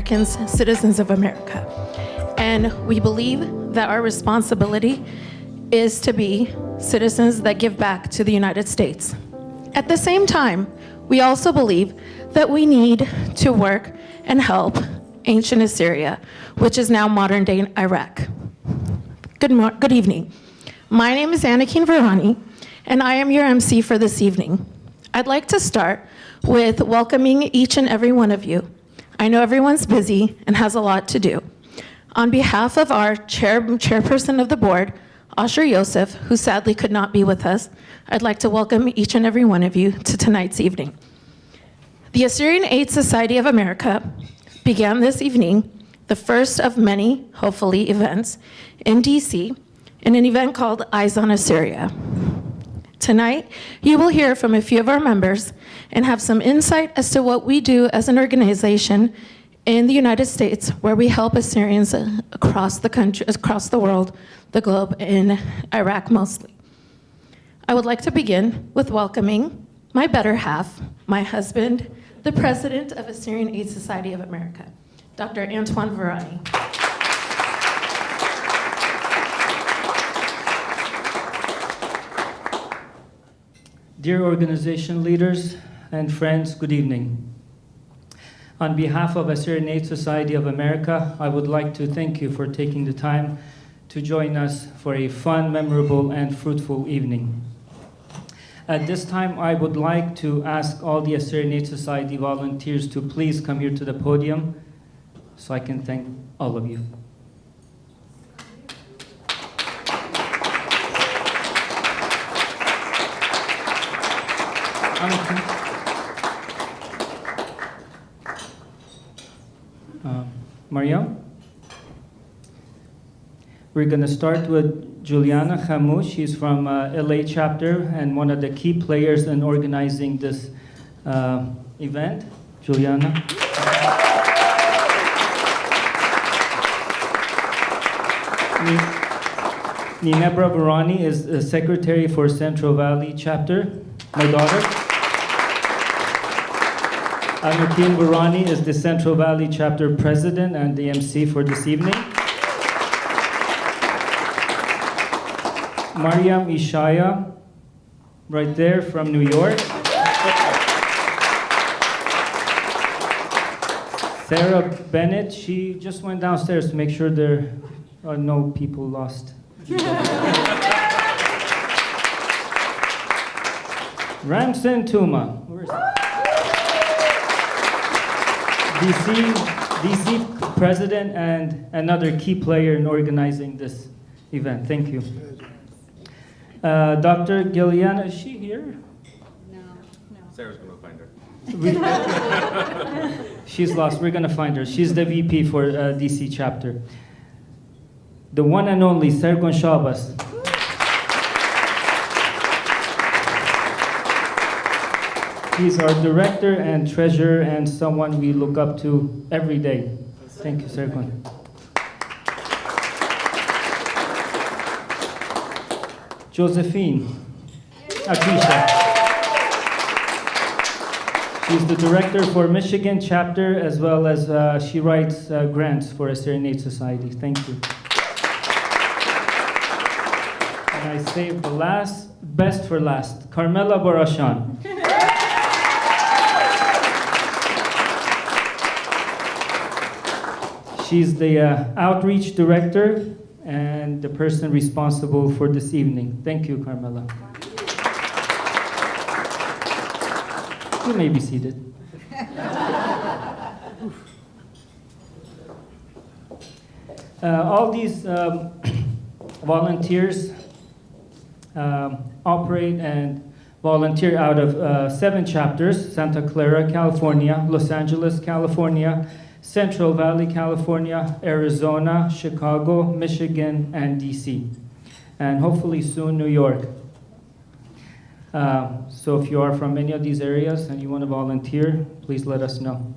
Americans, citizens of America. And we believe that our responsibility is to be citizens that give back to the United States. At the same time, we also believe that we need to work and help ancient Assyria, which is now modern-day Iraq. Good evening. My name is Anakin Virani, and I am your MC for this evening. I'd like to start with welcoming each and every one of you. I know everyone's busy and has a lot to do. On behalf of our chairperson of the board, Asher Yosef, who sadly could not be with us, I'd like to welcome each and every one of you to tonight's evening. The Assyrian Aid Society of America began this evening, the first of many, hopefully, events in DC, in an event called Eyes on Assyria. Tonight, you will hear from a few of our members and have some insight as to what we do as an organization in the United States, where we help Assyrians across the country, across the world, the globe, in Iraq mostly. I would like to begin with welcoming my better half, my husband, the president of Assyrian Aid Society of America, Dr. Antoine Virani. Dear organization leaders and friends, good evening. On behalf of Assyrian Aid Society of America, I would like to thank you for taking the time to join us for a fun, memorable, and fruitful evening. At this time, I would like to ask all the Assyrian Aid Society volunteers to please come here to the podium so I can thank all of you. Mariam? We're going to start with Juliana Khamouche. She's from LA chapter and one of the key players in organizing this event. Juliana? Ninebra Virani is the secretary for Central Valley chapter, my daughter. Anakin Virani is the Central Valley chapter president and the MC for this evening. Mariam Ishaya, right there from New York. Sarah Bennett, she just went downstairs to make sure there are no people lost. Ramson Tuma, where is he? DC president and another key player in organizing this event. Thank you. Dr. Gillian, is she here? No. Sarah's going to find her. She's lost. We're going to find her. She's the VP for DC chapter. The one and only Sergon Shabas. He's our director and treasurer and someone we look up to every day. Thank you, Sergon. Josephine Akisha. She's the director for Michigan chapter, as well as she writes grants for Assyrian Aid Society. Thank you. And I saved the best for last, Carmela Borashan. She's the outreach director and the person responsible for this evening. Thank you, Carmela. You may be seated. All these volunteers operate and volunteer out of 7 chapters: Santa Clara, California; Los Angeles, California; Central Valley, California; Arizona; Chicago; Michigan; and DC. And hopefully soon, New York. So if you are from any of these areas and you want to volunteer, please let us know.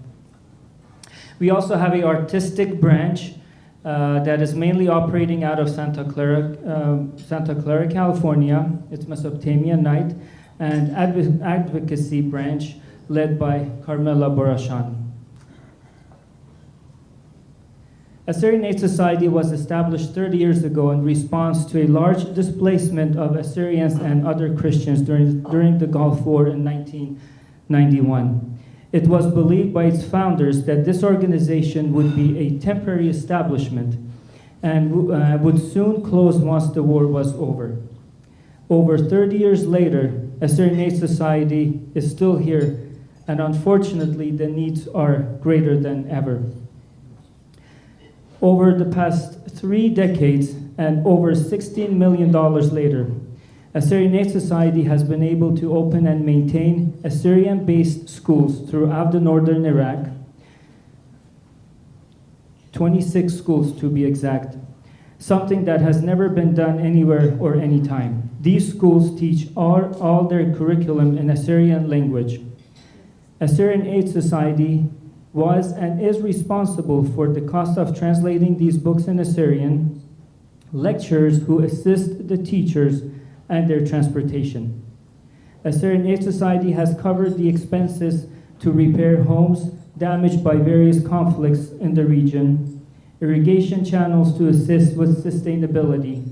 We also have an artistic branch that is mainly operating out of Santa Clara, California. It's Mesopotamia Night, and advocacy branch led by Carmela Borashan. Assyrian Aid Society was established 30 years ago in response to a large displacement of Assyrians and other Christians during the Gulf War in 1991. It was believed by its founders that this organization would be a temporary establishment and would soon close once the war was over. Over 30 years later, Assyrian Aid Society is still here, and unfortunately, the needs are greater than ever. Over the past 3 decades and over $16 million later, Assyrian Aid Society has been able to open and maintain Assyrian-based schools throughout the northern Iraq, 26 schools to be exact, something that has never been done anywhere or anytime. These schools teach all their curriculum in Assyrian language. Assyrian Aid Society was and is responsible for the cost of translating these books in Assyrian, lecturers who assist the teachers, and their transportation. Assyrian Aid Society has covered the expenses to repair homes damaged by various conflicts in the region, irrigation channels to assist with sustainability,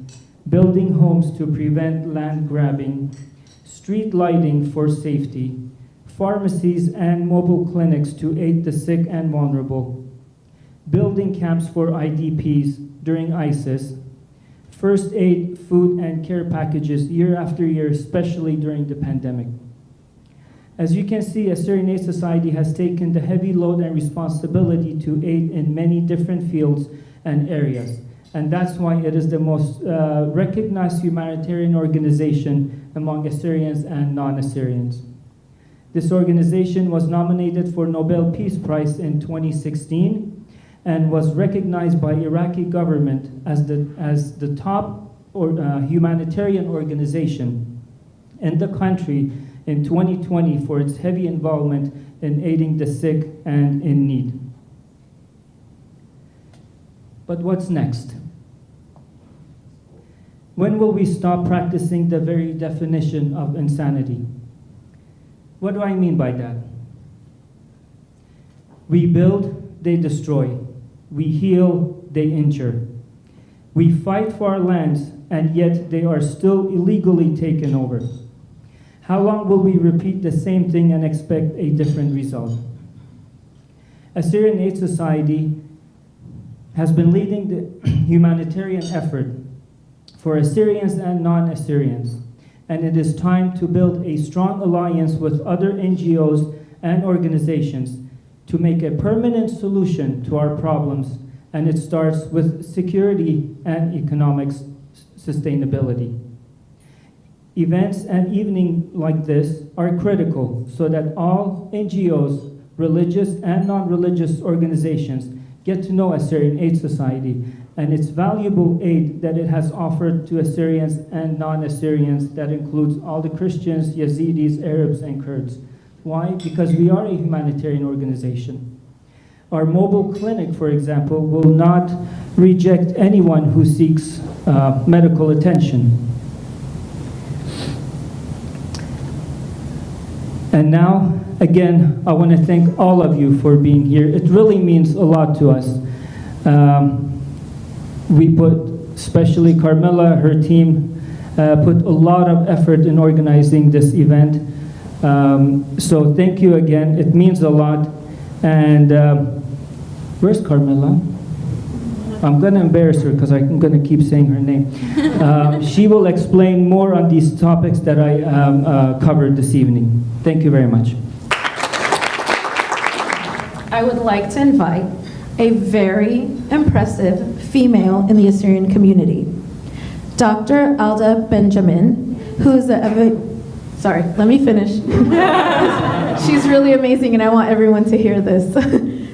building homes to prevent land grabbing, street lighting for safety, pharmacies and mobile clinics to aid the sick and vulnerable, building camps for IDPs during ISIS, first aid, food, and care packages year after year, especially during the pandemic. As you can see, Assyrian Aid Society has taken the heavy load and responsibility to aid in many different fields and areas, and that's why it is the most recognized humanitarian organization among Assyrians and non-Assyrians. This organization was nominated for Nobel Peace Prize in 2016 and was recognized by Iraqi government as the top humanitarian organization in the country in 2020 for its heavy involvement in aiding the sick and in need. But what's next? When will we stop practicing the very definition of insanity? What do I mean by that? We build, they destroy. We heal, they injure. We fight for our lands, and yet they are still illegally taken over. How long will we repeat the same thing and expect a different result? Assyrian Aid Society has been leading the humanitarian effort for Assyrians and non-Assyrians, and it is time to build a strong alliance with other NGOs and organizations to make a permanent solution to our problems, and it starts with security and economic sustainability. Events and evenings like this are critical so that all NGOs, religious and non-religious organizations get to know Assyrian Aid Society and its valuable aid that it has offered to Assyrians and non-Assyrians that includes all the Christians, Yazidis, Arabs, and Kurds. Why? Because we are a humanitarian organization. Our mobile clinic, for example, will not reject anyone who seeks medical attention. And now, again, I want to thank all of you for being here. It really means a lot to us. We put, especially Carmela, her team, put a lot of effort in organizing this event. So thank you again. It means a lot. And where's Carmela? I'm going to embarrass her because I'm going to keep saying her name. She will explain more on these topics that I covered this evening. Thank you very much. I would like to invite a very impressive female in the Assyrian community, Dr. Alda Benjamin, who is sorry, let me finish. She's really amazing and I want everyone to hear this.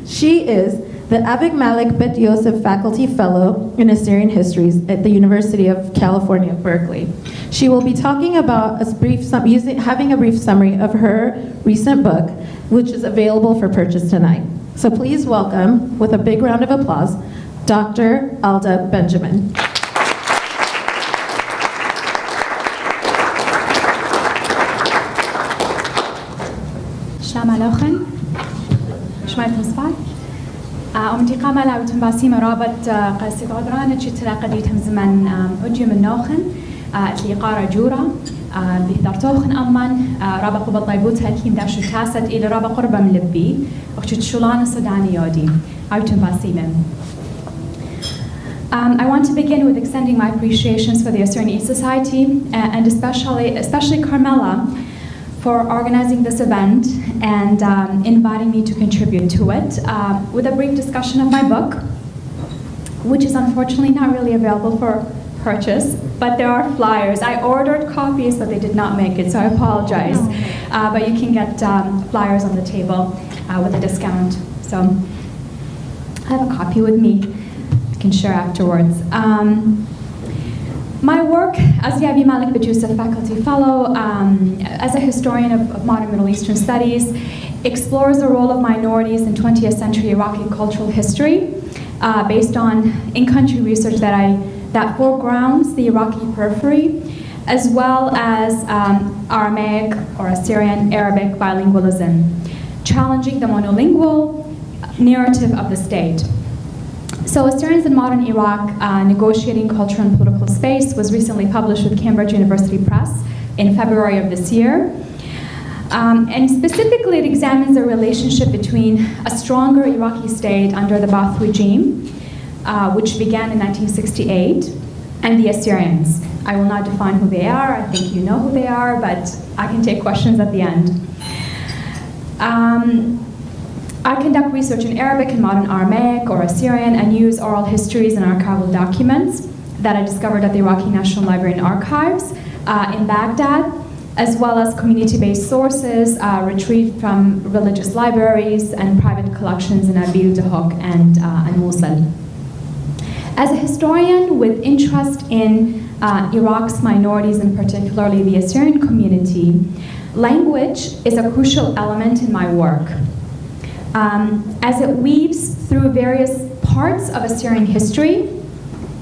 She is the Avig Malik Bet Yosef Faculty Fellow in Assyrian Histories at the University of California, Berkeley. She will be talking about having a brief summary of her recent book, which is available for purchase tonight. So please welcome, with a big round of applause, Dr. Alda Benjamin. Shalom Aleichem. Shmai Tosfai. أمتي قامة لاوتن باسيمة رابط قاسي غادران تشتلا قديتهم زمن أجي من نوخن اللي قارة جورا بهدرتوخن أمان رابا قبل طيبوتها كيم داشو تاسد إلى رابا قربة من لبي وقت شولان صداني يودي أوتن باسيمة. I want to begin with extending my appreciations for the Assyrian Aid Society and especially Carmela for organizing this event and inviting me to contribute to it with a brief discussion of my book, which is unfortunately not really available for purchase, but there are flyers. I ordered copies, but they did not make it, so I apologize. But you can get flyers on the table with a discount. So I have a copy with me. Can share afterwards. My work as Yabi Malik Bajousa Faculty Fellow, as a historian of modern Middle Eastern studies, explores the role of minorities in 20th century Iraqi cultural history based on in-country research that foregrounds the Iraqi periphery, as well as Aramaic or Assyrian Arabic bilingualism, challenging the monolingual narrative of the state. So Assyrians in Modern Iraq, Negotiating Cultural and Political Space was recently published with Cambridge University Press in February of this year. And specifically it examines the relationship between a stronger Iraqi state under the Ba'ath regime, which began in 1968, and the Assyrians. I will not define who they are, I think you know who they are, but I can take questions at the end. I conduct research in Arabic and modern Aramaic or Assyrian and use oral histories and archival documents that I discovered at the Iraqi National Library and Archives in Baghdad, as well as community-based sources retrieved from religious libraries and private collections in Erbil, Duhok, and Mosul. As a historian with interest in Iraq's minorities and particularly the Assyrian community, language is a crucial element in my work. As it weaves through various parts of Assyrian history,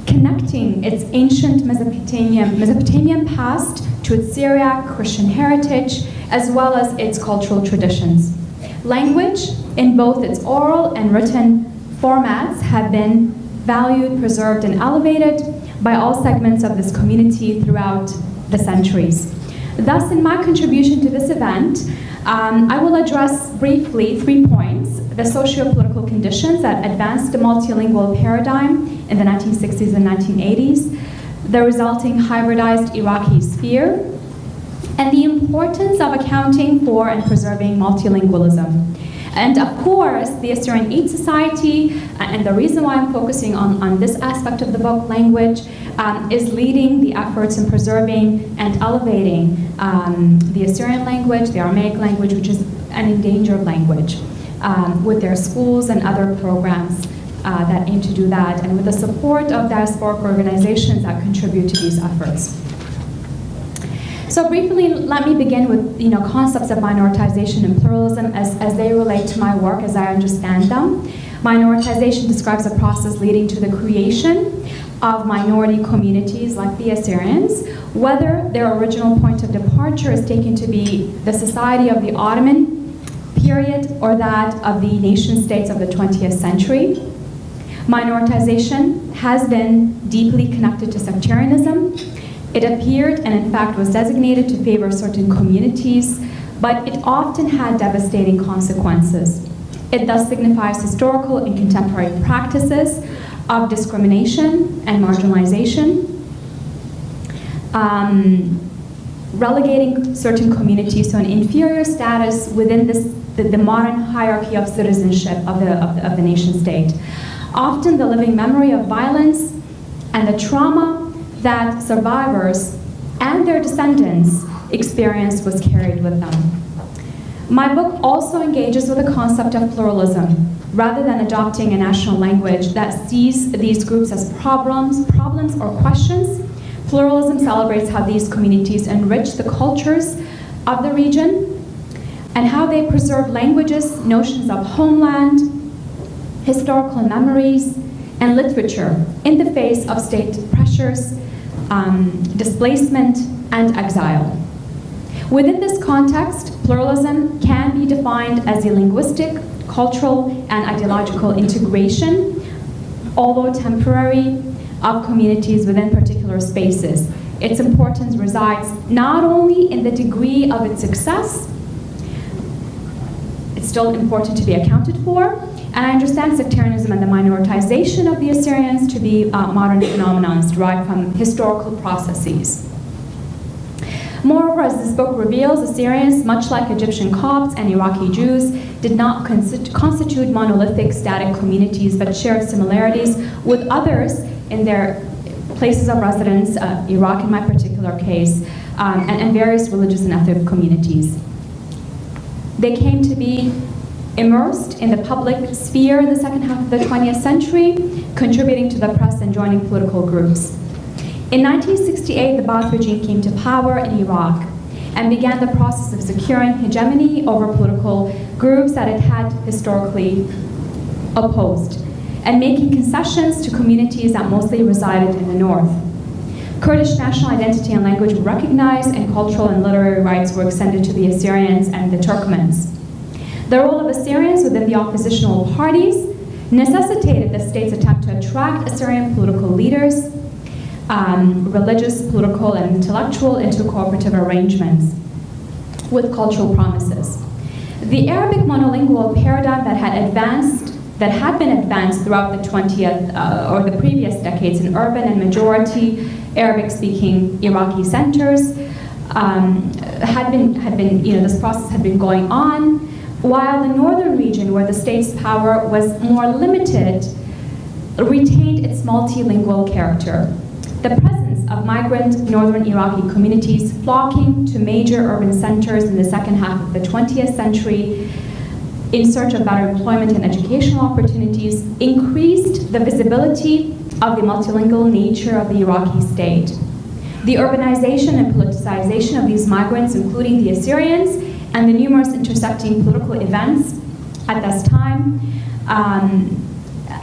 connecting its ancient Mesopotamian past to its Syriac Christian heritage, as well as its cultural traditions. Language, in both its oral and written formats, have been valued, preserved, and elevated by all segments of this community throughout the centuries. Thus, in my contribution to this event, I will address briefly 3 points: the socio-political conditions that advanced the multilingual paradigm in the 1960s and 1980s, the resulting hybridized Iraqi sphere, and the importance of accounting for and preserving multilingualism. And of course, the Assyrian Aid Society, and the reason why I'm focusing on this aspect of the book, language, is leading the efforts in preserving and elevating the Assyrian language, the Aramaic language, which is an endangered language, with their schools and other programs that aim to do that, and with the support of diasporic organizations that contribute to these efforts. So briefly, let me begin with concepts of minoritization and pluralism as they relate to my work as I understand them. Minoritization describes a process leading to the creation of minority communities like the Assyrians, whether their original point of departure is taken to be the society of the Ottoman period or that of the nation states of the 20th century. Minoritization has been deeply connected to sectarianism. It appeared and in fact was designated to favor certain communities, but it often had devastating consequences. It thus signifies historical and contemporary practices of discrimination and marginalization, relegating certain communities to an inferior status within the modern hierarchy of citizenship of the nation state. Often the living memory of violence and the trauma that survivors and their descendants experienced was carried with them. My book also engages with the concept of pluralism. Rather than adopting a national language that sees these groups as problems or questions, pluralism celebrates how these communities enrich the cultures of the region and how they preserve languages, notions of homeland, historical memories, and literature in the face of state pressures, displacement, and exile. Within this context, pluralism can be defined as a linguistic, cultural and ideological integration, although temporary, of communities within particular spaces. Its importance resides not only in the degree of its success, it's still important to be accounted for, and I understand sectarianism and the minoritization of the Assyrians to be modern phenomena derived from historical processes. Moreover, as this book reveals, Assyrians, much like Egyptian Copts and Iraqi Jews, did not constitute monolithic, static communities, but shared similarities with others in their places of residence, Iraq in my particular case, and various religious and ethnic communities. They came to be immersed in the public sphere in the second half of the 20th century, contributing to the press and joining political groups. In 1968, the Ba'ath regime came to power in Iraq and began the process of securing hegemony over political groups that it had historically opposed, and making concessions to communities that mostly resided in the north. Kurdish national identity and language were recognized, and cultural and literary rights were extended to the Assyrians and the Turkmens. The role of Assyrians within the oppositional parties necessitated the state's attempt to attract Assyrian political leaders, religious, political, and intellectual into cooperative arrangements with cultural promises. The Arabic monolingual paradigm that had been advanced throughout the 20th or the previous decades in urban and majority Arabic-speaking Iraqi centers this process had been going on, while the northern region, where the state's power was more limited, retained its multilingual character. The presence of migrant northern Iraqi communities flocking to major urban centers in the second half of the 20th century in search of better employment and educational opportunities increased the visibility of the multilingual nature of the Iraqi state. The urbanization and politicization of these migrants, including the Assyrians, and the numerous intersecting political events at this time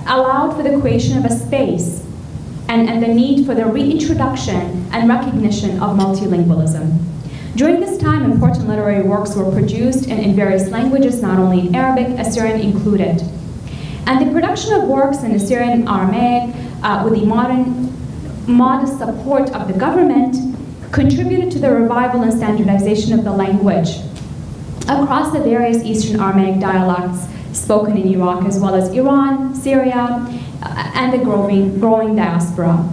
allowed for the creation of a space and the need for the reintroduction and recognition of multilingualism. During this time, important literary works were produced in various languages, not only in Arabic, Assyrian included. And the production of works in Assyrian and Aramaic, with the modest support of the government, contributed to the revival and standardization of the language across the various Eastern Aramaic dialects spoken in Iraq, as well as Iran, Syria, and the growing diaspora.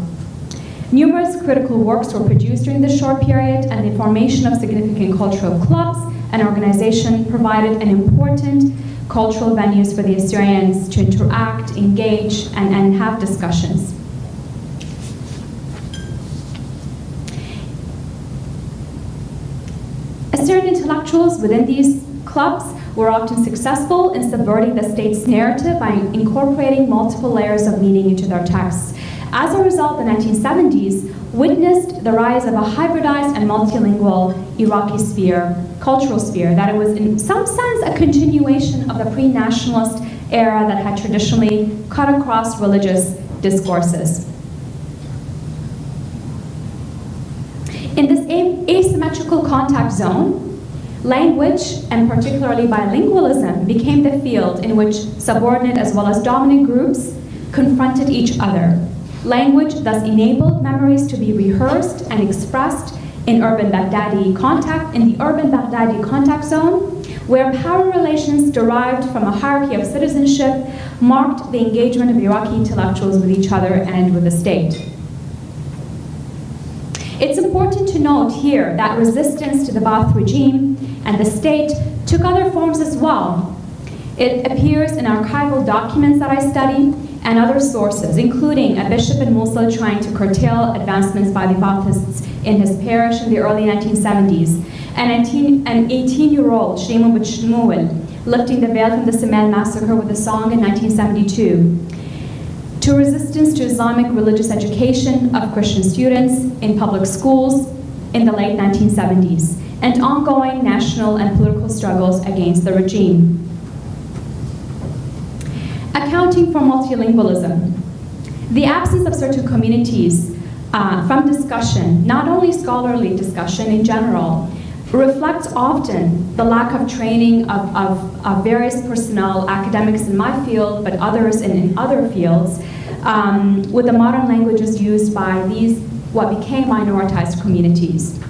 Numerous critical works were produced during this short period, and the formation of significant cultural clubs and organizations provided an important cultural venues for the Assyrians to interact, engage, and have discussions. Assyrian intellectuals within these clubs were often successful in subverting the state's narrative by incorporating multiple layers of meaning into their texts. As a result, the 1970s witnessed the rise of a hybridized and multilingual Iraqi cultural sphere, that it was in some sense a continuation of the pre-nationalist era that had traditionally cut across religious discourses. In this asymmetrical contact zone, language, and particularly bilingualism, became the field in which subordinate as well as dominant groups confronted each other. Language thus enabled memories to be rehearsed and expressed in the urban Baghdadi contact zone, where power relations derived from a hierarchy of citizenship marked the engagement of Iraqi intellectuals with each other and with the state. It's important to note here that resistance to the Ba'ath regime and the state took other forms as well. It appears in archival documents that I study and other sources, including a bishop in Mosul trying to curtail advancements by the Baathists in his parish in the early 1970s, and an 18-year-old, Shlomo Shmuel, lifting the veil from the Semel massacre with a song in 1972, to resistance to Islamic religious education of Christian students in public schools in the late 1970s, and ongoing national and political struggles against the regime. Accounting for multilingualism. The absence of certain communities from discussion, not only scholarly discussion in general, reflects often the lack of training of various personnel, academics in my field, but others in other fields, with the modern languages used by these, what became minoritized communities.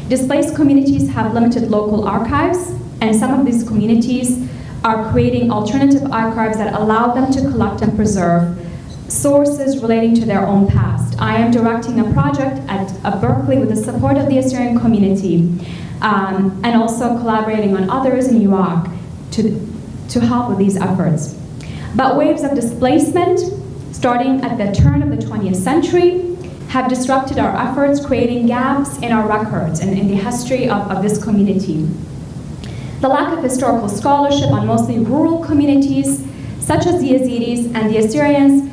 Displaced communities have limited local archives, and some of these communities are creating alternative archives that allow them to collect and preserve sources relating to their own past. I am directing a project at Berkeley with the support of the Assyrian community, and also collaborating on others in Iraq to help with these efforts. But waves of displacement, starting at the turn of the 20th century, have disrupted our efforts, creating gaps in our records and in the history of this community. The lack of historical scholarship on mostly rural communities, such as the Yazidis and the Assyrians,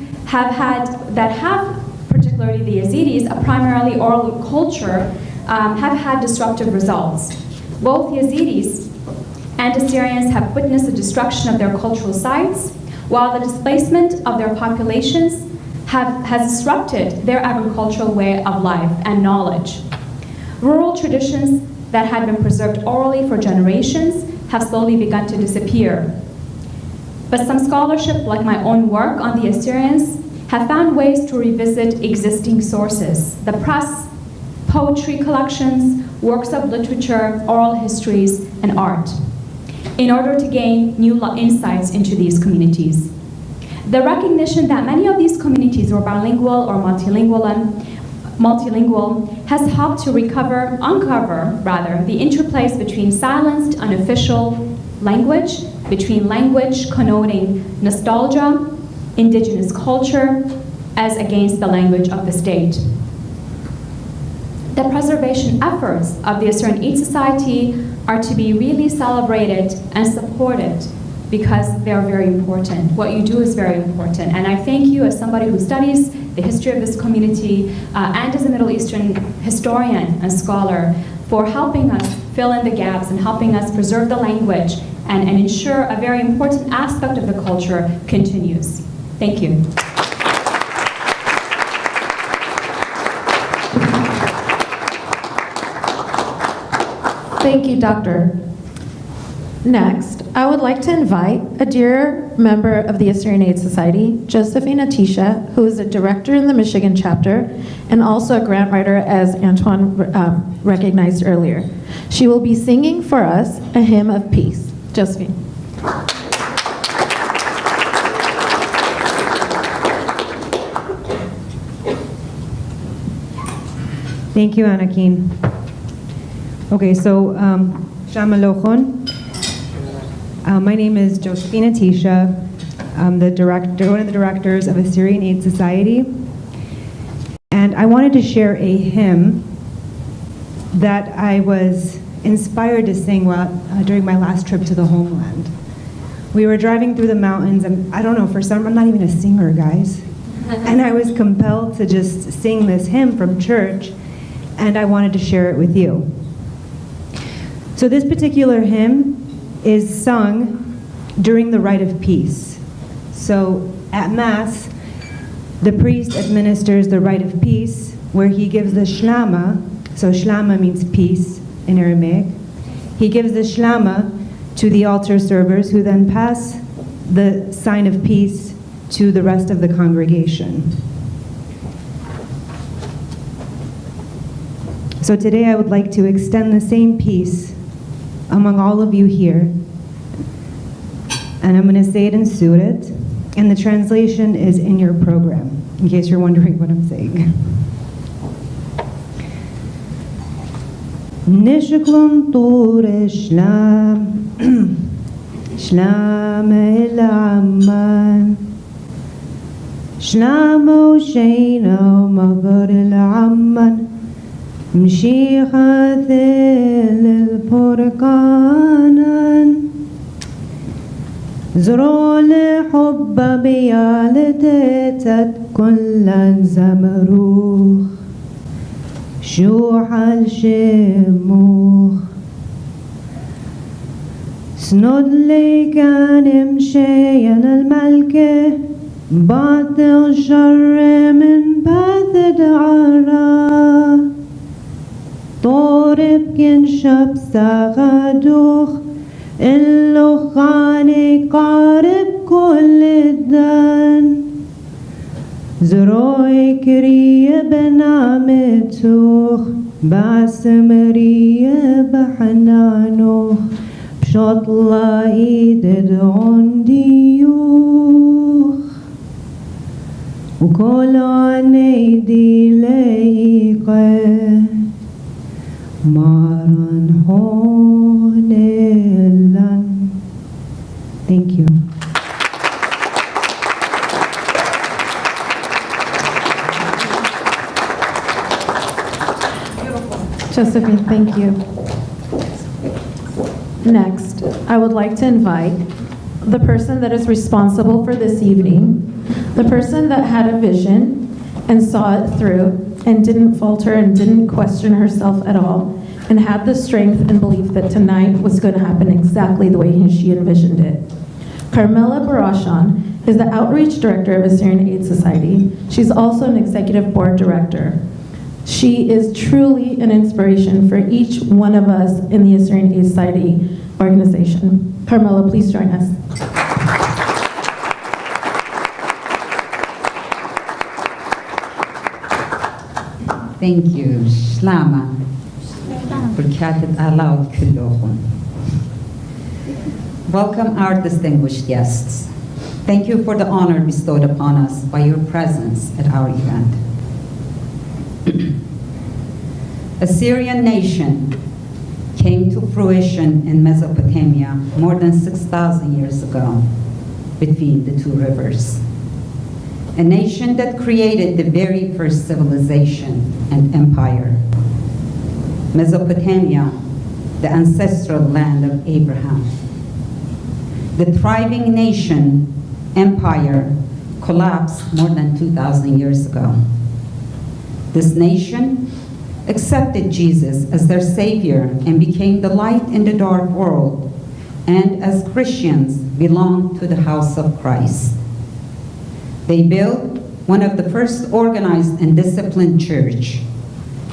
particularly the Yazidis, a primarily oral culture, have had disruptive results. Both Yazidis and Assyrians have witnessed the destruction of their cultural sites, while the displacement of their populations has disrupted their agricultural way of life and knowledge. Rural traditions that had been preserved orally for generations have slowly begun to disappear. But some scholarship, like my own work on the Assyrians, have found ways to revisit existing sources: the press, poetry collections, works of literature, oral histories, and art, in order to gain new insights into these communities. The recognition that many of these communities were bilingual or multilingual has helped to uncover the interplays between silenced, unofficial language, between language connoting nostalgia, indigenous culture, as against the language of the state. The preservation efforts of the Assyrian Aid Society are to be really celebrated and supported because they are very important. What you do is very important. And I thank you, as somebody who studies the history of this community and as a Middle Eastern historian and scholar, for helping us fill in the gaps and helping us preserve the language and ensure a very important aspect of the culture continues. Thank you. Thank you, Doctor. Next, I would like to invite a dear member of the Assyrian Aid Society, Josephine Atisha, who is a director in the Michigan chapter and also a grant writer, as Antoine recognized earlier. She will be singing for us a hymn of peace. Josephine. Thank you, Anakin. Okay, so Shalom Alochon. My name is Josephine Atisha. I'm one of the directors of Assyrian Aid Society. And I wanted to share a hymn that I was inspired to sing during my last trip to the homeland. We were driving through the mountains, and I don't know, I'm not even a singer, guys. And I was compelled to just sing this hymn from church, and I wanted to share it with you. So this particular hymn is sung during the Rite of Peace. So at Mass, the priest administers the Rite of Peace, where he gives the shlama. So shlama means peace in Aramaic. He gives the shlama to the altar servers, who then pass the sign of peace to the rest of the congregation. So today I would like to extend the same peace among all of you here. And I'm going to say it in Surat, and the translation is in your program, in case you're wondering what I'm saying. Nishaklum tur Islam, Islam el-Amman, Islam o-Shayna Maghar el-Amman, مشيخة البركان زرول حب بيالتت كل زمروخ شوح الشموخ سند لي كان مشينا الملكة باطل شر من باث دعارة طور يبكن شب سغدوخ اللخاني قارب كل الدن زروي كريه بنعمتوخ بعسمريه بحنانوخ بشوط الله يدعون ديوخ وكل عني دي ليقه مارن هون لن. Thank you. Josephine, thank you. Next, I would like to invite the person that is responsible for this evening, the person that had a vision and saw it through and didn't falter and didn't question herself at all and had the strength and belief that tonight was going to happen exactly the way she envisioned it. Carmela Barashan is the Outreach Director of Assyrian Aid Society. She's also an Executive Board Director. She is truly an inspiration for each one of us in the Assyrian Aid Society organization. Carmela, please join us. Thank you. Shlama. Burkatet Allah kulluhum. Welcome our distinguished guests. Thank you for the honor bestowed upon us by your presence at our event. Assyrian nation came to fruition in Mesopotamia more than 6,000 years ago between the two rivers. A nation that created the very first civilization and empire. Mesopotamia, the ancestral land of Abraham. The thriving nation, empire, collapsed more than 2,000 years ago. This nation accepted Jesus as their savior and became the light in the dark world, and as Christians belonged to the house of Christ. They built one of the first organized and disciplined church,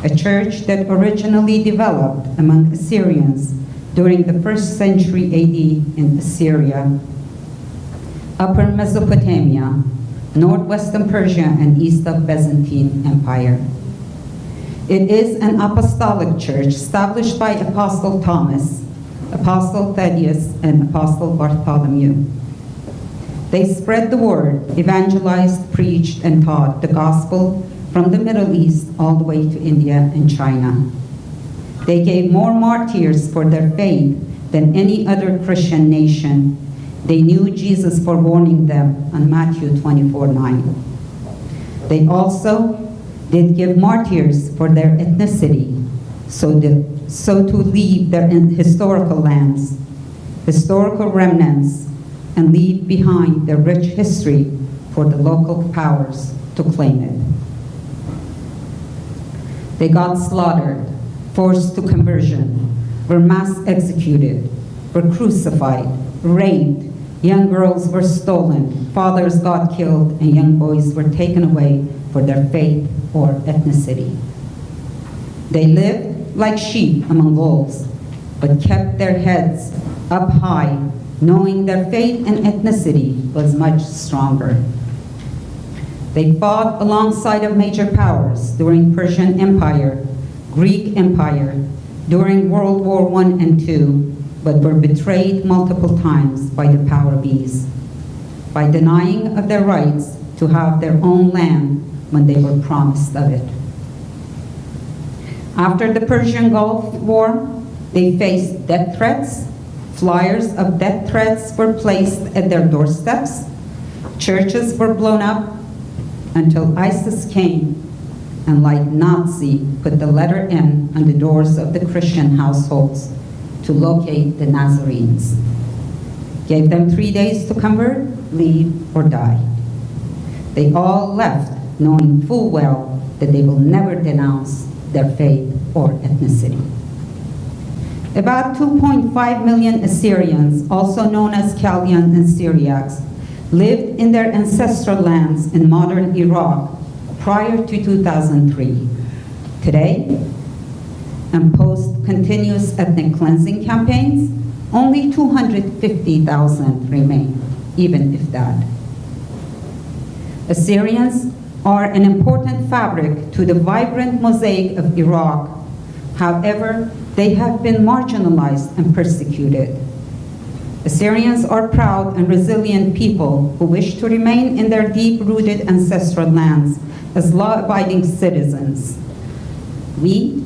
a church that originally developed among Assyrians during the 1st century AD in Assyria, Upper Mesopotamia, northwestern Persia, and east of Byzantine Empire. It is an apostolic church established by Apostle Thomas, Apostle Thaddeus, and Apostle Bartholomew. They spread the word, evangelized, preached, and taught the gospel from the Middle East all the way to India and China. They gave more martyrs for their faith than any other Christian nation. They knew Jesus forewarning them on Matthew 24:9. They also did give martyrs for their ethnicity, so to leave their historical lands, historical remnants, and leave behind their rich history for the local powers to claim it. They got slaughtered, forced to conversion, were mass executed, were crucified, raped, young girls were stolen, fathers got killed, and young boys were taken away for their faith or ethnicity. They lived like sheep among wolves, but kept their heads up high, knowing their faith and ethnicity was much stronger. They fought alongside of major powers during Persian Empire, Greek Empire, during World War I and II, but were betrayed multiple times by the power bees, by denying of their rights to have their own land when they were promised of it. After the Persian Gulf War, they faced death threats. Flyers of death threats were placed at their doorsteps. Churches were blown up until ISIS came and, like Nazi, put the letter N on the doors of the Christian households to locate the Nazarenes. Gave them 3 days to convert, leave, or die. They all left knowing full well that they will never denounce their faith or ethnicity. About 2.5 million Assyrians, also known as Chaldeans and Syriacs, lived in their ancestral lands in modern Iraq prior to 2003. Today, and post continuous ethnic cleansing campaigns, only 250,000 remain, even if that. Assyrians are an important fabric to the vibrant mosaic of Iraq. However, they have been marginalized and persecuted. Assyrians are proud and resilient people who wish to remain in their deep-rooted ancestral lands as law-abiding citizens. We,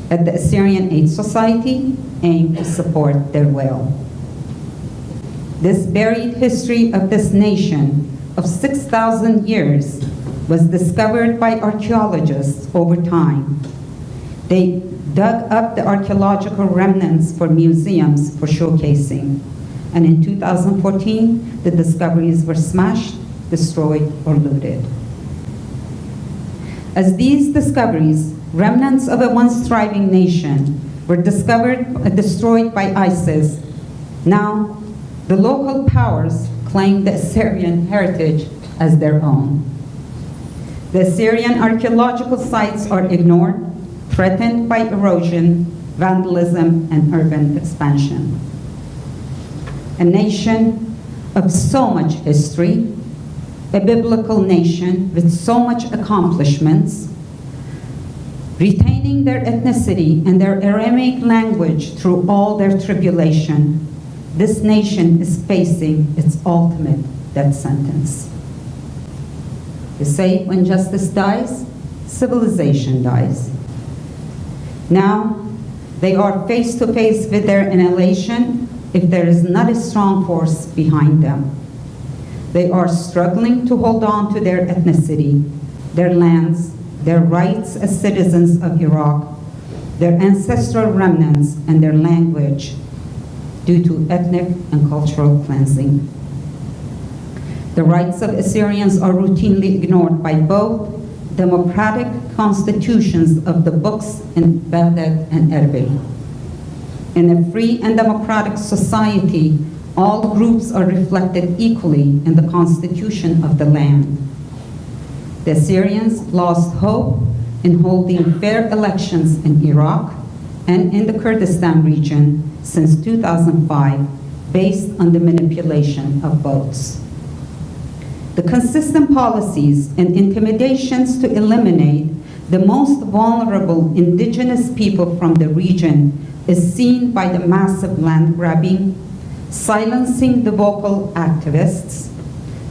at the Assyrian Aid Society, aim to support their will. This buried history of this nation of 6,000 years was discovered by archaeologists over time. They dug up the archaeological remnants for museums for showcasing. And in 2014, the discoveries were smashed, destroyed, or looted. As these discoveries, remnants of a once thriving nation, were destroyed by ISIS, now the local powers claim the Assyrian heritage as their own. The Assyrian archaeological sites are ignored, threatened by erosion, vandalism, and urban expansion. A nation of so much history, a biblical nation with so much accomplishments, retaining their ethnicity and their Aramaic language through all their tribulation, this nation is facing its ultimate death sentence. They say when justice dies, civilization dies. Now, they are face to face with their annihilation if there is not a strong force behind them. They are struggling to hold on to their ethnicity, their lands, their rights as citizens of Iraq, their ancestral remnants, and their language due to ethnic and cultural cleansing. The rights of Assyrians are routinely ignored by both democratic constitutions of the books in Baghdad and Erbil. In a free and democratic society, all groups are reflected equally in the constitution of the land. The Assyrians lost hope in holding fair elections in Iraq and in the Kurdistan region since 2005, based on the manipulation of votes. The consistent policies and intimidations to eliminate the most vulnerable indigenous people from the region is seen by the massive land grabbing, silencing the vocal activists,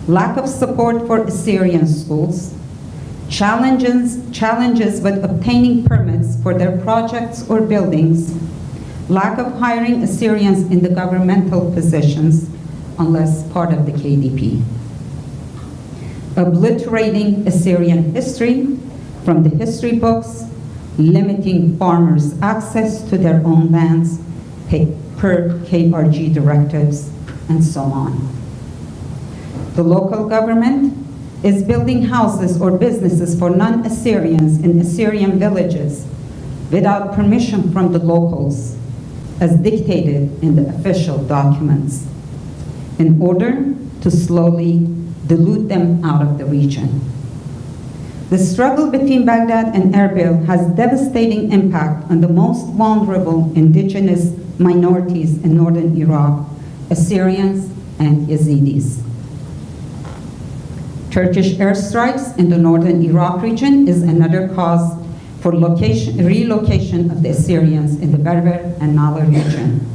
lack of support for Assyrian schools, challenges with obtaining permits for their projects or buildings, lack of hiring Assyrians in the governmental positions unless part of the KDP. Obliterating Assyrian history from the history books, limiting farmers' access to their own lands per KRG directives, and so on. The local government is building houses or businesses for non-Assyrians in Assyrian villages without permission from the locals, as dictated in the official documents, in order to slowly dilute them out of the region. The struggle between Baghdad and Erbil has devastating impact on the most vulnerable indigenous minorities in northern Iraq, Assyrians and Yazidis. Turkish airstrikes in the northern Iraq region is another cause for relocation of the Assyrians in the Berber and Nala region.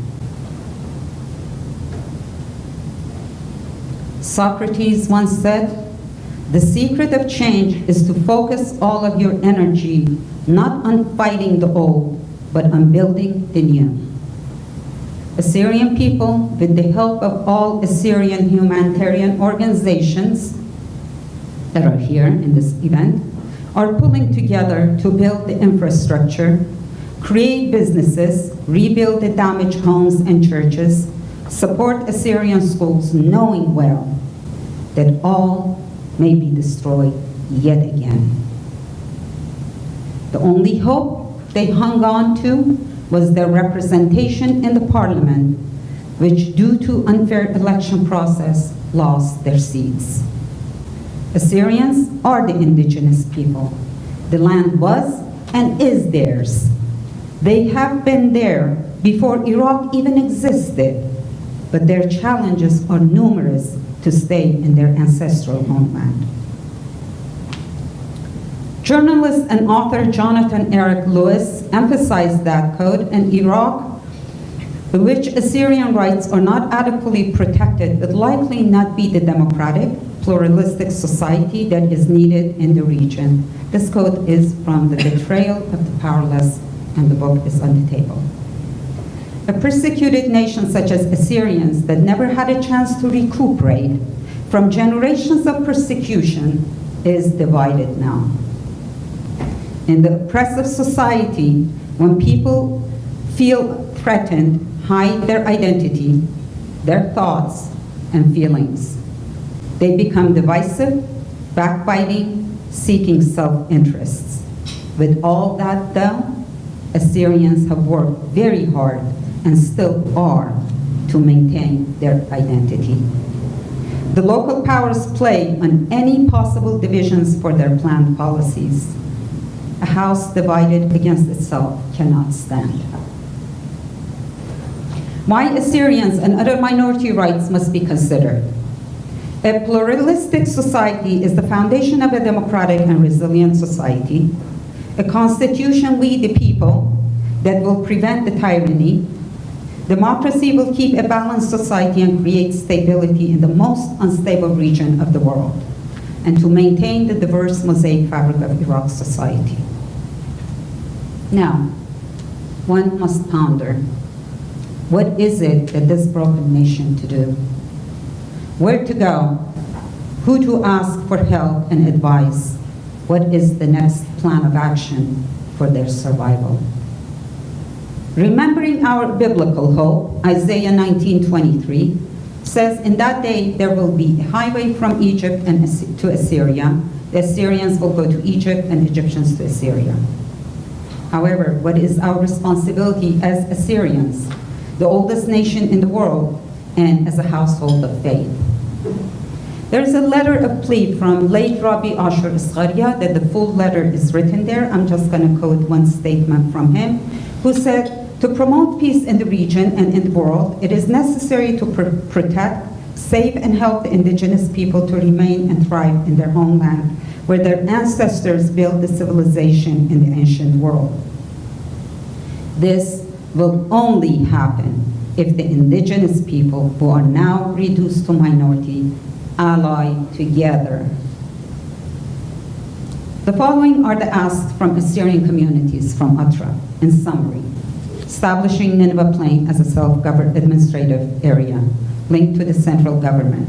Socrates once said, "The secret of change is to focus all of your energy not on fighting the old, but on building the new." Assyrian people, with the help of all Assyrian humanitarian organizations that are here in this event, are pulling together to build the infrastructure, create businesses, rebuild the damaged homes and churches, support Assyrian schools, knowing well that all may be destroyed yet again. The only hope they hung on to was their representation in the parliament, which due to unfair election process lost their seats. Assyrians are the indigenous people. The land was and is theirs. They have been there before Iraq even existed, but their challenges are numerous to stay in their ancestral homeland. Journalist and author Jonathan Eric Lewis emphasized that, quote, in Iraq, in which Assyrian rights are not adequately protected, would likely not be the democratic, pluralistic society that is needed in the region. This quote is from The Betrayal of the Powerless, and the book is on the table. A persecuted nation such as Assyrians that never had a chance to recuperate from generations of persecution is divided now. In the oppressive society, when people feel threatened, hide their identity, their thoughts, and feelings. They become divisive, backbiting, seeking self-interests. With all that though, Assyrians have worked very hard and still are to maintain their identity. The local powers play on any possible divisions for their planned policies. A house divided against itself cannot stand. Why Assyrians and other minority rights must be considered. A pluralistic society is the foundation of a democratic and resilient society. A constitution, we the people, that will prevent the tyranny. Democracy will keep a balanced society and create stability in the most unstable region of the world, and to maintain the diverse mosaic fabric of Iraq's society. Now, one must ponder, what is it that this broken nation to do? Where to go? Who to ask for help and advice? What is the next plan of action for their survival? Remembering our biblical hope, Isaiah 19:23 says, in that day there will be a highway from Egypt and to Assyria. The Assyrians will go to Egypt and Egyptians to Assyria. However, what is our responsibility as Assyrians, the oldest nation in the world, and as a household of faith? There is a letter of plea from late Rabbi Asher Ischaria, that the full letter is written there. I'm just going to quote one statement from him, who said, to promote peace in the region and in the world, it is necessary to protect, save, and help the indigenous people to remain and thrive in their homeland, where their ancestors built the civilization in the ancient world. This will only happen if the indigenous people, who are now reduced to minority, ally together. The following are the asks from Assyrian communities from Atra. In summary, establishing Nineveh Plain as a self-governed administrative area linked to the central government.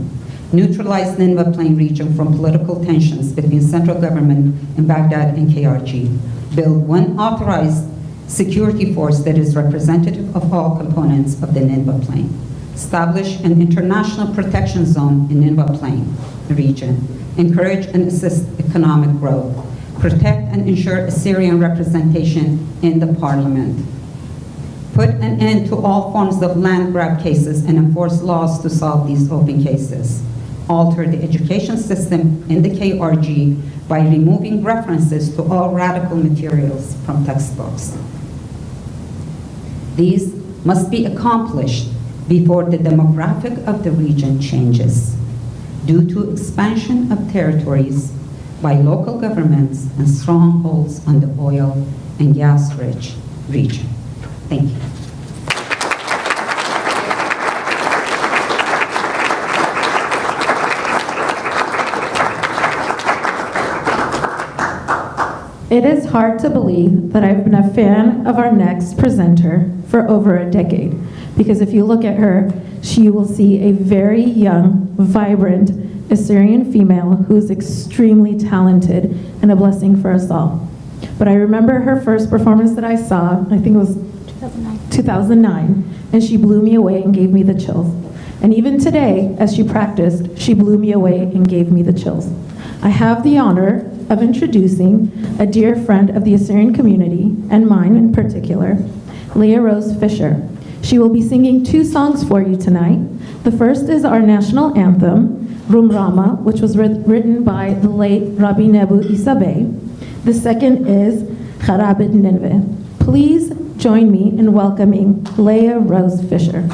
Neutralize Nineveh Plain region from political tensions between central government in Baghdad and KRG. Build one authorized security force that is representative of all components of the Nineveh Plain. Establish an international protection zone in Nineveh Plain region. Encourage and assist economic growth. Protect and ensure Assyrian representation in the parliament. Put an end to all forms of land grab cases and enforce laws to solve these open cases. Alter the education system in the KRG by removing references to all radical materials from textbooks. These must be accomplished before the demographic of the region changes due to expansion of territories by local governments and strongholds on the oil and gas-rich region. Thank you. It is hard to believe that I've been a fan of our next presenter for over a decade, because if you look at her, you will see a very young, vibrant Assyrian female who's extremely talented and a blessing for us all. But I remember her first performance that I saw, I think it was 2009, and she blew me away and gave me the chills. And even today, as she practiced, she blew me away and gave me the chills. I have the honor of introducing a dear friend of the Assyrian community, and mine in particular, Leah Rose Fisher. She will be singing 2 songs for you tonight. The first is our national anthem, Rum Rama, which was written by the late Rabbi Nebu Isabey. The second is Charabit Nineveh. Please join me in welcoming Leah Rose Fisher.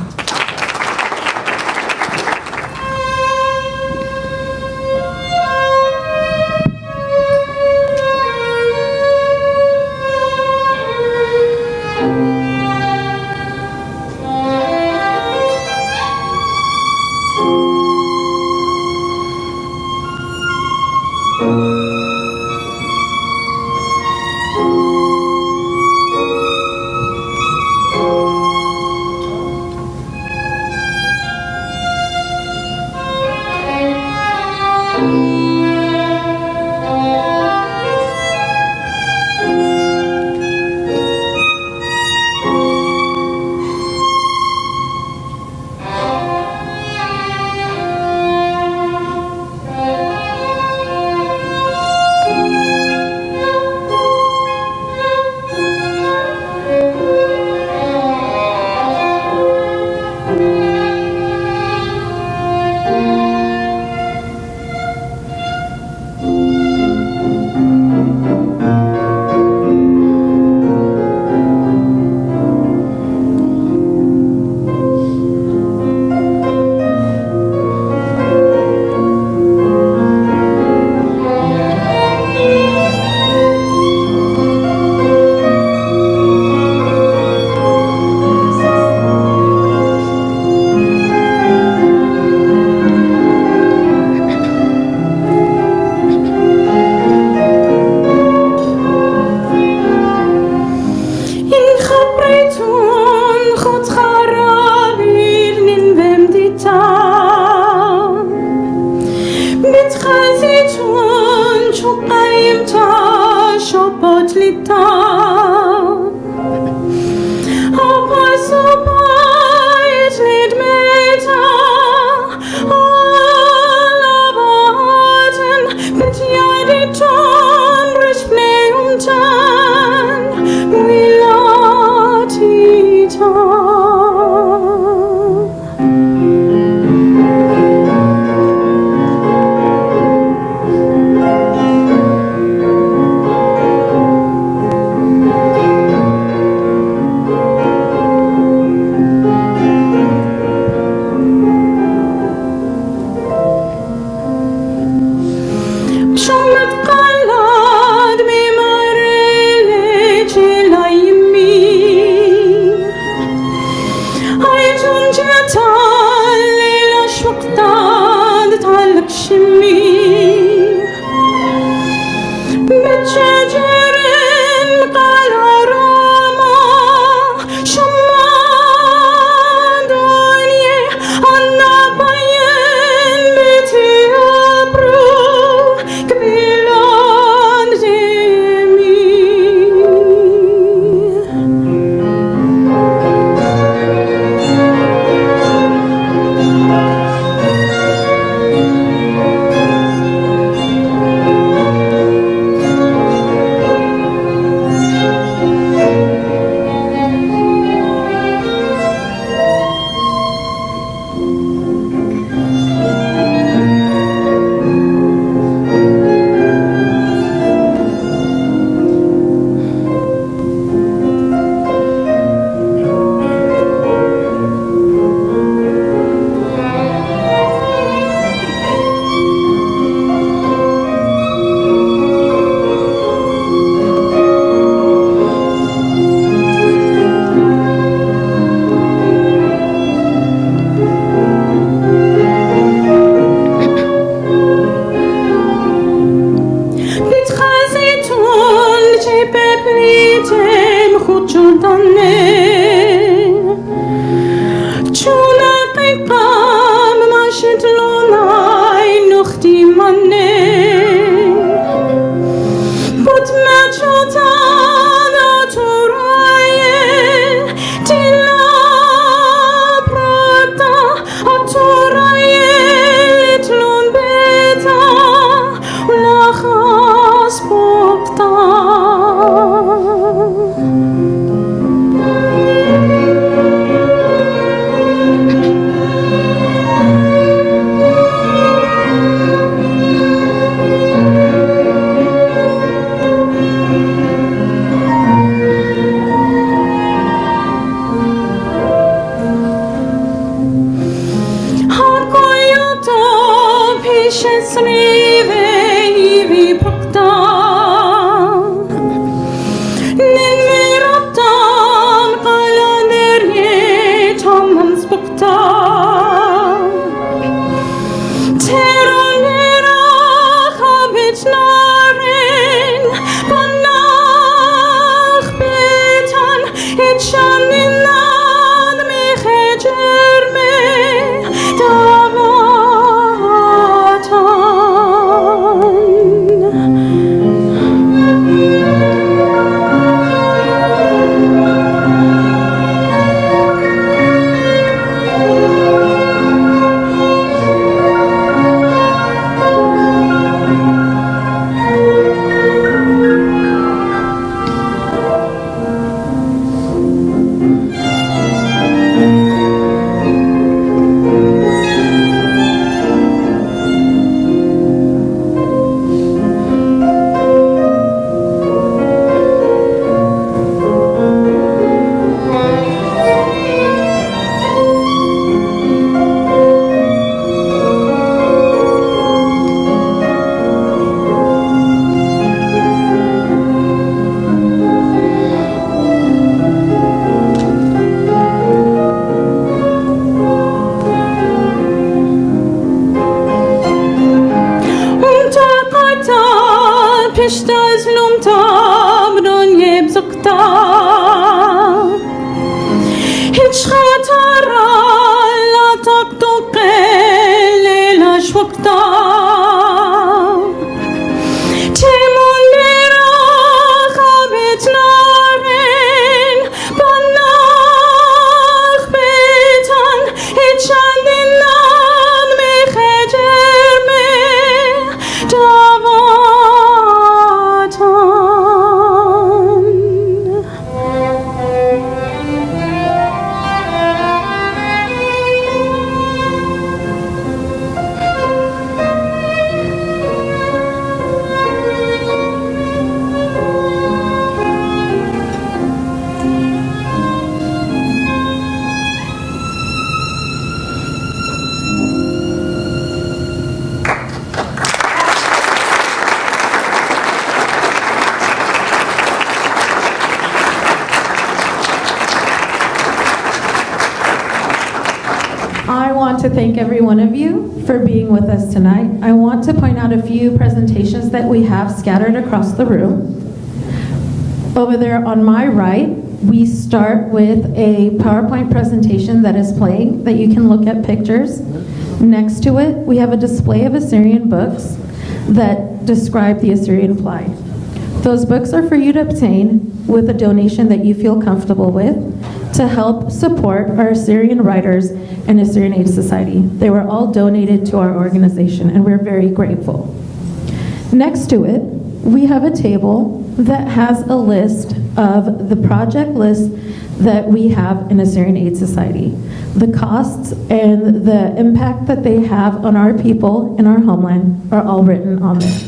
سکتا هیچ خطر لا تقطق لیل شوکتا تیمون لیرا خابت نارن بناخ بیتن هیچ چندین نان میخجر می دواتان I want to thank every one of you for being with us tonight. I want to point out a few presentations that we have scattered across the room. Over there on my right, we start with a PowerPoint presentation that is playing that you can look at pictures. Next to it, we have a display of Assyrian books that describe the Assyrian fly. Those books are for you to obtain with a donation that you feel comfortable with to help support our Assyrian writers and Assyrian Aid Society. They were all donated to our organization, and we're very grateful. Next to it, we have a table that has a list of the project list that we have in Assyrian Aid Society. The costs and the impact that they have on our people in our homeland are all written on there.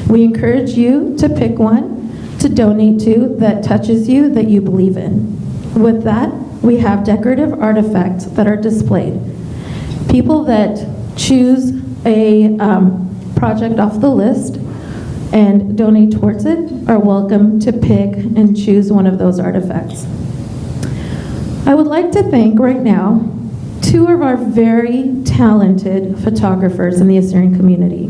We encourage you to pick one to donate to that touches you, that you believe in. With that, we have decorative artifacts that are displayed. People that choose a project off the list and donate towards it are welcome to pick and choose one of those artifacts. I would like to thank right now two of our very talented photographers in the Assyrian community.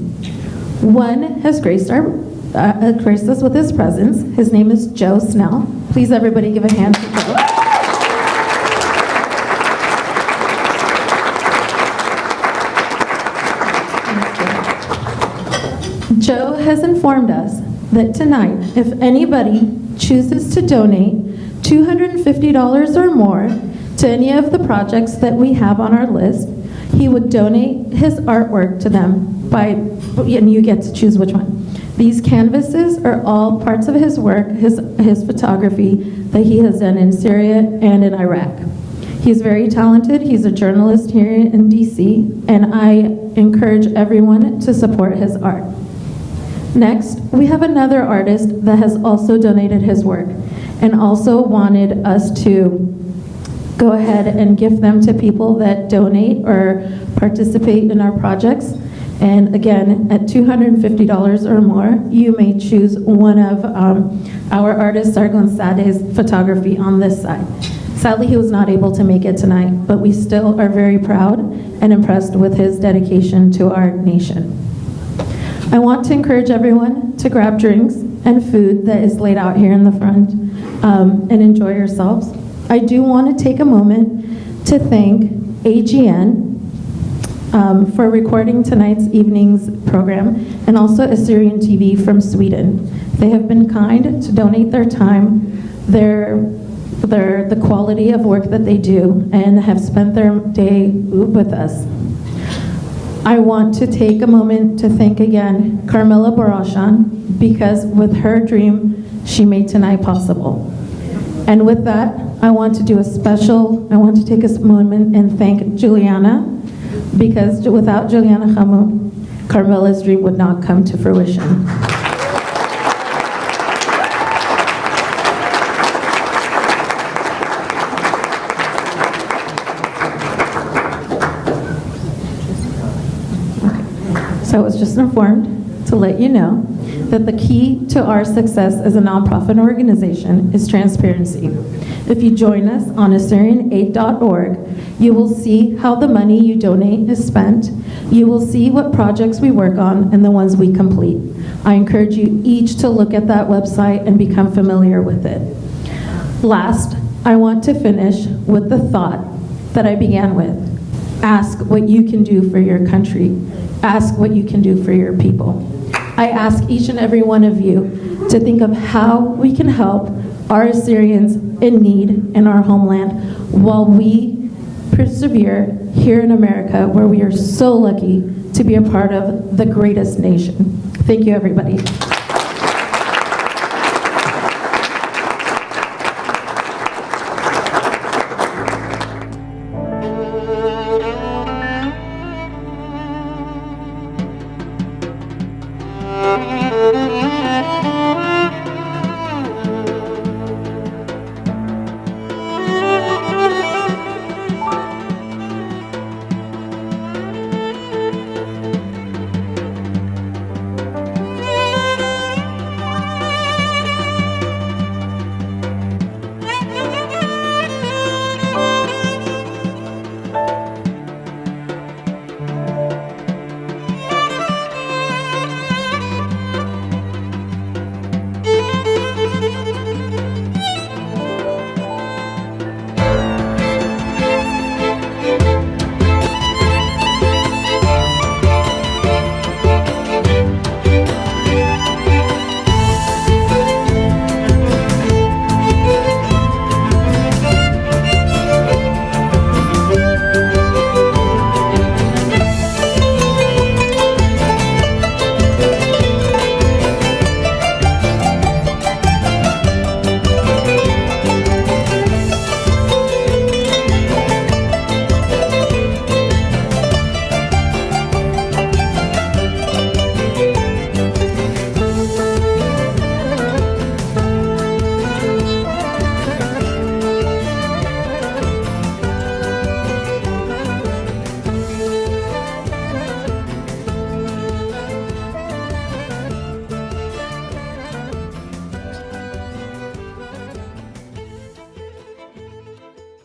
One has graced us with his presence. His name is Joe Snell. Please, everybody, give a hand to Joe. Joe has informed us that tonight, if anybody chooses to donate $250 or more to any of the projects that we have on our list, he would donate his artwork to them and you get to choose which one. These canvases are all parts of his work, his photography that he has done in Syria and in Iraq. He's very talented. He's a journalist here in DC, and I encourage everyone to support his art. Next, we have another artist that has also donated his work and also wanted us to go ahead and give them to people that donate or participate in our projects. And again, at $250 or more, you may choose one of our artist, Sargon Sade's photography on this side. Sadly, he was not able to make it tonight, but we still are very proud and impressed with his dedication to our nation. I want to encourage everyone to grab drinks and food that is laid out here in the front and enjoy yourselves. I do want to take a moment to thank AGN for recording tonight's evening's program, and also Assyrian TV from Sweden. They have been kind to donate their time, the quality of work that they do, and have spent their day with us. I want to take a moment to thank again Carmela Borashan, because with her dream, she made tonight possible. And with that, I want to take a moment and thank Juliana, because without Juliana Hamoun, Carmela's dream would not come to fruition. So I was just informed to let you know that the key to our success as a nonprofit organization is transparency. If you join us on AssyrianAid.org, you will see how the money you donate is spent. You will see what projects we work on and the ones we complete. I encourage you each to look at that website and become familiar with it. Last, I want to finish with the thought that I began with. Ask what you can do for your country. Ask what you can do for your people. I ask each and every one of you to think of how we can help our Assyrians in need in our homeland while we persevere here in America, where we are so lucky to be a part of the greatest nation. Thank you, everybody.